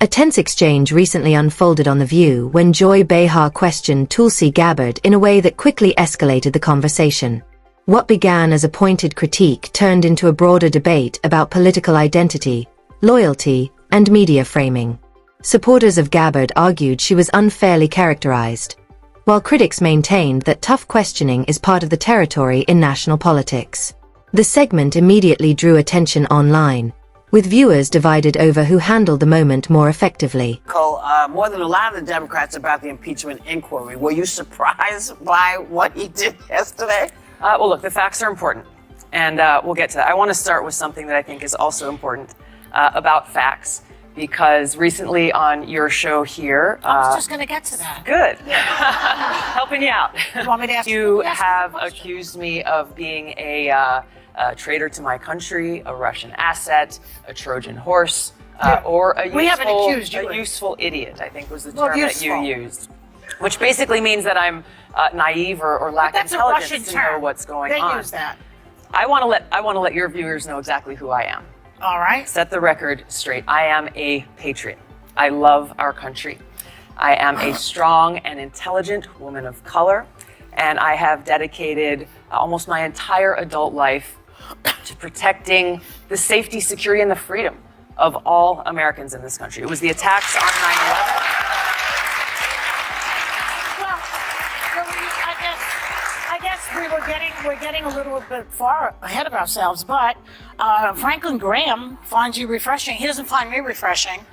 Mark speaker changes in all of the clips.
Speaker 1: A tense exchange recently unfolded on The View when Joy Behar questioned Tulsi Gabbard in a way that quickly escalated the conversation. What began as a pointed critique turned into a broader debate about political identity, loyalty, and media framing. Supporters of Gabbard argued she was unfairly characterized, while critics maintained that tough questioning is part of the territory in national politics. The segment immediately drew attention online, with viewers divided over who handled the moment more effectively.
Speaker 2: More than a lot of the Democrats about the impeachment inquiry. Were you surprised by what he did yesterday?
Speaker 3: Well, look, the facts are important, and we'll get to that. I want to start with something that I think is also important about facts, because recently on your show here...
Speaker 4: I was just going to get to that.
Speaker 3: Good. Helping you out.
Speaker 4: You want me to ask
Speaker 3: you have accused me of being a traitor to my country, a Russian asset, a Trojan horse, or a useful idiot, I think was the term that you used. Which basically means that I'm naive or lack intelligence to know what's going on.
Speaker 4: They use that.
Speaker 3: I want to let your viewers know exactly who I am.
Speaker 4: All right.
Speaker 3: Set the record straight. I am a patriot. I love our country. I am a strong and intelligent woman of color, and I have dedicated almost my entire adult life to protecting the safety, security, and the freedom of all Americans in this country. It was the attacks on 9/11.
Speaker 4: I guess we're getting a little bit far ahead of ourselves, but Franklin Graham finds you refreshing. He doesn't find me refreshing.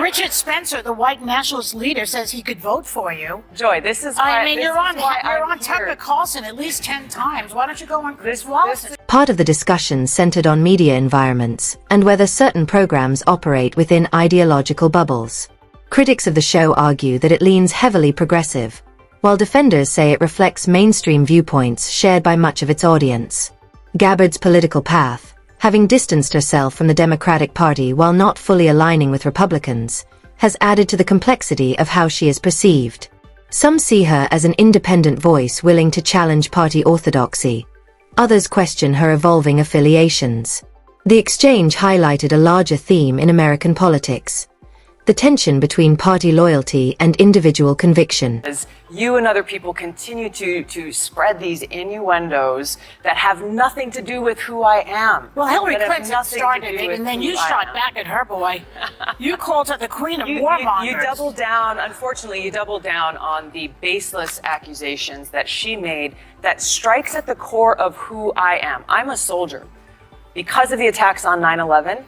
Speaker 4: Richard Spencer, the white nationalist leader, says he could vote for you.
Speaker 3: Joy, this is why
Speaker 4: you're on Tucker Carlson at least 10 times. Why don't you go on Chris Wallace?
Speaker 1: Part of the discussion centered on media environments and whether certain programs operate within ideological bubbles. Critics of the show argue that it leans heavily progressive, while defenders say it reflects mainstream viewpoints shared by much of its audience. Gabbard's political path, having distanced herself from the Democratic Party while not fully aligning with Republicans, has added to the complexity of how she is perceived. Some see her as an independent voice willing to challenge party orthodoxy. Others question her evolving affiliations. The exchange highlighted a larger theme in American politics: the tension between party loyalty and individual conviction.
Speaker 3: As you and other people continue to spread these innuendos that have nothing to do with who I am.
Speaker 4: Well, Hillary Clinton started it, and then you shot back at her, boy. You called her the queen of warmongers.
Speaker 3: You doubled down, unfortunately, you doubled down on the baseless accusations that she made that strikes at the core of who I am. I'm a soldier. Because of the attacks on 9/11,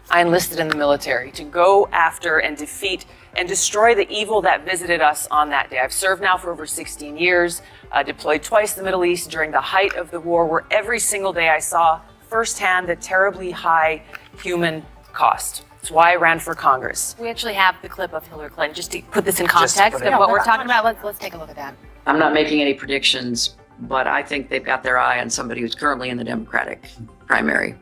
Speaker 3: I enlisted in the military to go after and defeat and destroy the evil that visited us on that day. I've served now for over 16 years, deployed twice to the Middle East during the height of the war, where every single day I saw firsthand the terribly high human cost. That's why I ran for Congress.
Speaker 5: We actually have the clip of Hillary Clinton, just to put this in context of what we're talking about. Let's take a look at that.
Speaker 6: I'm not making any predictions, but I think they've got their eye on somebody who's currently in the Democratic primary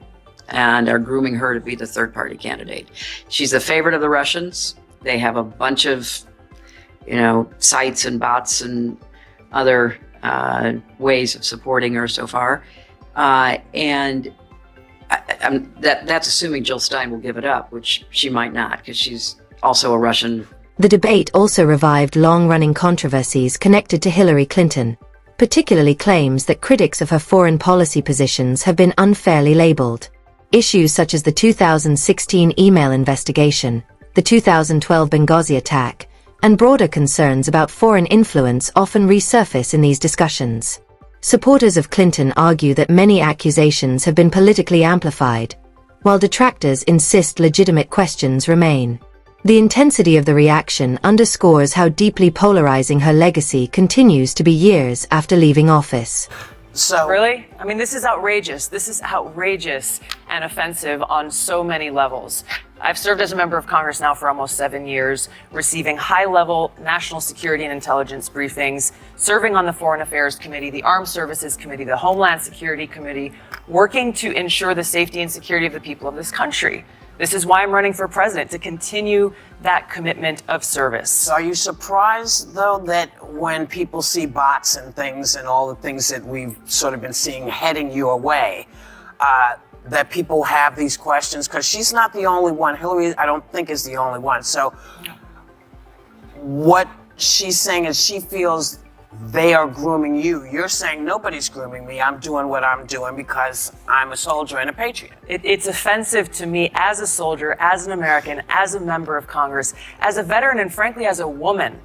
Speaker 6: and are grooming her to be the third-party candidate. She's the favorite of the Russians. They have a bunch of, sites and bots and other ways of supporting her so far. And that's assuming Jill Stein will give it up, which she might not, because she's also a Russian.
Speaker 1: The debate also revived long-running controversies connected to Hillary Clinton, particularly claims that critics of her foreign policy positions have been unfairly labeled. Issues such as the 2016 email investigation, the 2012 Benghazi attack, and broader concerns about foreign influence often resurface in these discussions. Supporters of Clinton argue that many accusations have been politically amplified, while detractors insist legitimate questions remain. The intensity of the reaction underscores how deeply polarizing her legacy continues to be years after leaving office.
Speaker 2: So
Speaker 3: really? I mean, this is outrageous. This is outrageous and offensive on so many levels. I've served as a member of Congress now for almost 7 years, receiving high-level national security and intelligence briefings, serving on the Foreign Affairs Committee, the Armed Services Committee, the Homeland Security Committee, working to ensure the safety and security of the people of this country. This is why I'm running for president, to continue that commitment of service.
Speaker 2: So are you surprised, though, that when people see bots and things and all the things that we've sort of been seeing heading your way, that people have these questions? Because she's not the only one. Hillary, I don't think, is the only one. So what she's saying is she feels they are grooming you. You're saying nobody's grooming me. I'm doing what I'm doing because I'm a soldier and a patriot.
Speaker 3: It's offensive to me as a soldier, as an American, as a member of Congress, as a veteran, and frankly, as a woman,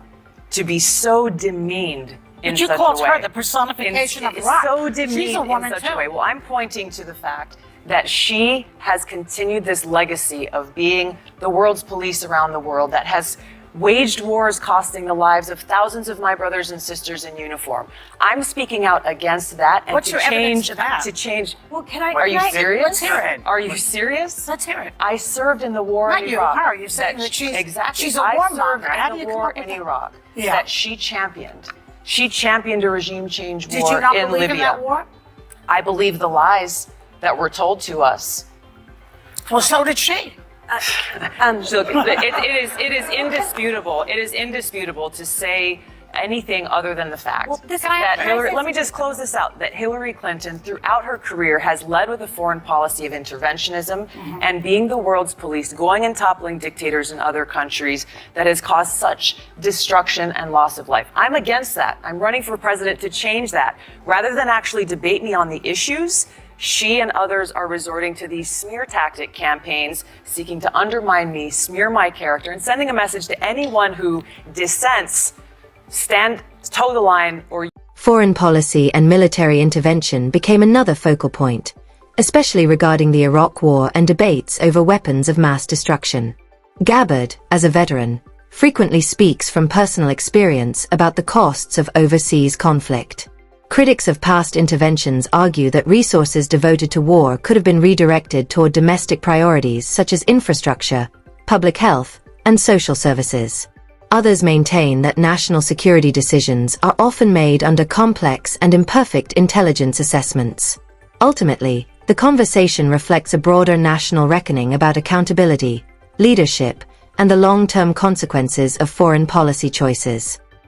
Speaker 3: to be so demeaned in
Speaker 4: But you
Speaker 3: such
Speaker 4: called
Speaker 3: a way.
Speaker 4: her the personification of rock.
Speaker 3: So demeaned
Speaker 4: She's a woman
Speaker 3: in such
Speaker 4: too.
Speaker 3: a way. Well, I'm pointing to the fact that she has continued this legacy of being the world's police around the world, that has waged wars costing the lives of thousands of my brothers and sisters in uniform. I'm speaking out against that and
Speaker 4: What's
Speaker 3: to
Speaker 4: your evidence
Speaker 3: change
Speaker 4: to that?
Speaker 3: Well, are you
Speaker 4: can I-
Speaker 3: serious?
Speaker 4: let's hear it.
Speaker 3: Are you serious?
Speaker 4: Let's hear it.
Speaker 3: I served in the war
Speaker 4: Not
Speaker 3: in
Speaker 4: you,
Speaker 3: Iraq.
Speaker 4: her. You're saying that she's-
Speaker 3: exactly.
Speaker 4: she's a
Speaker 3: I
Speaker 4: warmonger.
Speaker 3: served
Speaker 4: How do
Speaker 3: in
Speaker 4: you
Speaker 3: the
Speaker 4: come
Speaker 3: war
Speaker 4: up with
Speaker 3: in
Speaker 4: that?
Speaker 3: Iraq
Speaker 4: Yeah.
Speaker 3: that she championed. She championed a regime change
Speaker 4: Did
Speaker 3: war
Speaker 4: you not
Speaker 3: in
Speaker 4: believe
Speaker 3: Libya.
Speaker 4: in that war?
Speaker 3: I believe the lies that were told to us.
Speaker 4: Well, so did she.
Speaker 3: So it is indisputable. It is indisputable to say anything other than the fact that Hillary. Let me just close this out. That Hillary Clinton, throughout her career, has led with a foreign policy of interventionism and being the world's police, going and toppling dictators in other countries that has caused such destruction and loss of life. I'm against that. I'm running for president to change that. Rather than actually debate me on the issues, she and others are resorting to these smear tactic campaigns, seeking to undermine me, smear my character, and sending a message to anyone who dissents, toe the line, or
Speaker 1: Foreign policy and military intervention became another focal point, especially regarding the Iraq War and debates over weapons of mass destruction. Gabbard, as a veteran, frequently speaks from personal experience about the costs of overseas conflict. Critics of past interventions argue that resources devoted to war could have been redirected toward domestic priorities such as infrastructure, public health, and social services. Others maintain that national security decisions are often made under complex and imperfect intelligence assessments. Ultimately, the conversation reflects a broader national reckoning about accountability, leadership, and the long-term consequences of foreign policy choices.